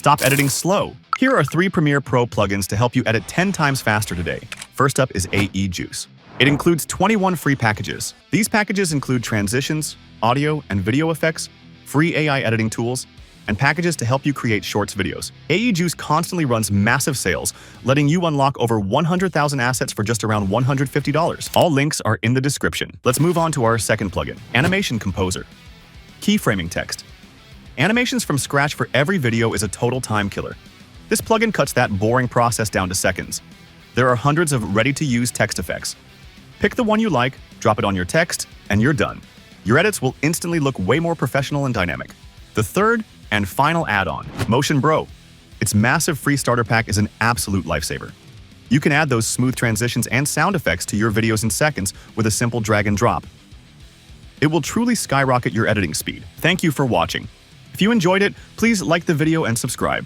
Stop editing slow. Here are 3 Premiere Pro plugins to help you edit 10 times faster today. First up is AEJuice. It includes 21 free packages. These packages include transitions, audio and video effects, free AI editing tools, and packages to help you create shorts videos. AEJuice constantly runs massive sales, letting you unlock over 100,000 assets for just around $150. All links are in the description. Let's move on to our second plugin, Animation Composer. Keyframing text. Animations from scratch for every video is a total time killer. This plugin cuts that boring process down to seconds. There are hundreds of ready-to-use text effects. Pick the one you like, drop it on your text, and you're done. Your edits will instantly look way more professional and dynamic. The third and final add-on, MotionBro. Its massive free starter pack is an absolute lifesaver. You can add those smooth transitions and sound effects to your videos in seconds with a simple drag and drop. It will truly skyrocket your editing speed. Thank you for watching. If you enjoyed it, please like the video and subscribe.